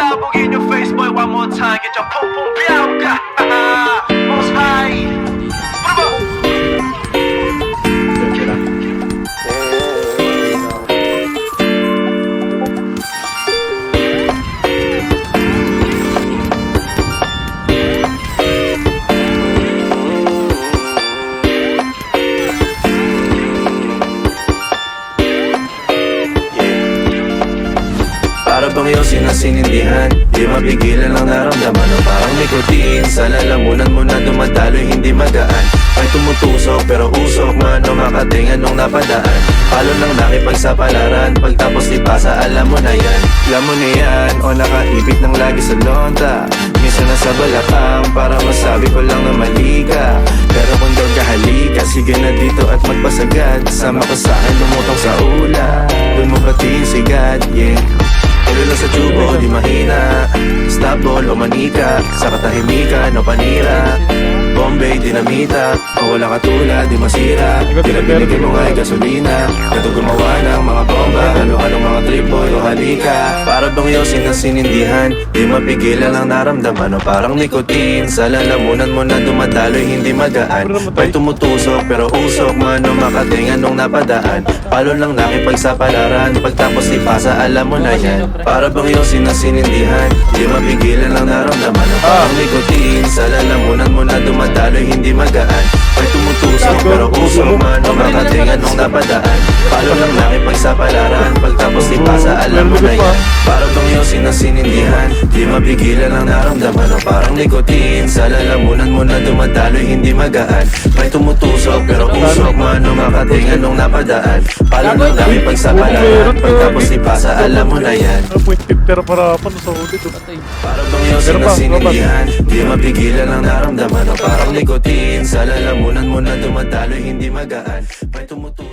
pasabog in your face, boy, one more time. Get your pum pum biauka. Most high. Para bang yosin na sinindihan, di mapigilan ang naramdaman o parang nikotin. Sa lalamunan mo na dumadaloy, hindi magaan. May tumutusok pero usok man o makatingan nung napadaan. Palo lang nakipagsapalaran, pagtapos ipasa alam mo na yan. Alam mo na yan o nakaipit ng lagi sa lonta. Minsan nasa balakang para masabi ko lang na mali ka. Pero kung daw kahalika, sige na dito at magpasagad. Sama ka sa akin, lumutang sa ula. Doon mo patiin si God, yeah. Tuloy lang sa tubo, di mahina. Stop ball o manika, sa katahimikan o panira. Bombay, dinamita, o wala katulad, di masira. Pinabinigay mo nga'y gasolina, kato gumawa ng mga bomba. Ano-anong mga trip boy o halika. Para bang yosin na sinindihan, di mapigilan ang naramdaman o parang nikotin. Sa lalamunan mo na dumadaloy, hindi magaan. May tumutusok pero usok man o makatingan nung napadaan. Palo lang nakipagsapalaran, pagtapos ipasa alam mo na yan. Para bang yosin na sinindihan, di mapigilan ang naramdaman o parang nikotin. Sa lalamunan mo na dumadaloy, hindi magaan. May tumutusok pero usok man o makatingan nung napadaan. Palo lang nakipagsapalaran, pagtapos ipasa alam mo na yan. Para bang yosin na sinindihan, di mapigilan ang naramdaman o parang nikotin. Sa lalamunan mo na dumadaloy, hindi magaan. May tumutusok pero usok man o makatingan nung napadaan. Palo lang nakipagsapalaran, pagtapos ipasa alam mo na yan. Pero para sa ulit. Para bang yosin na sinindihan, di mapigilan ang naramdaman o parang nikotin. Sa lalamunan mo na dumadaloy, hindi magaan. May tumutusok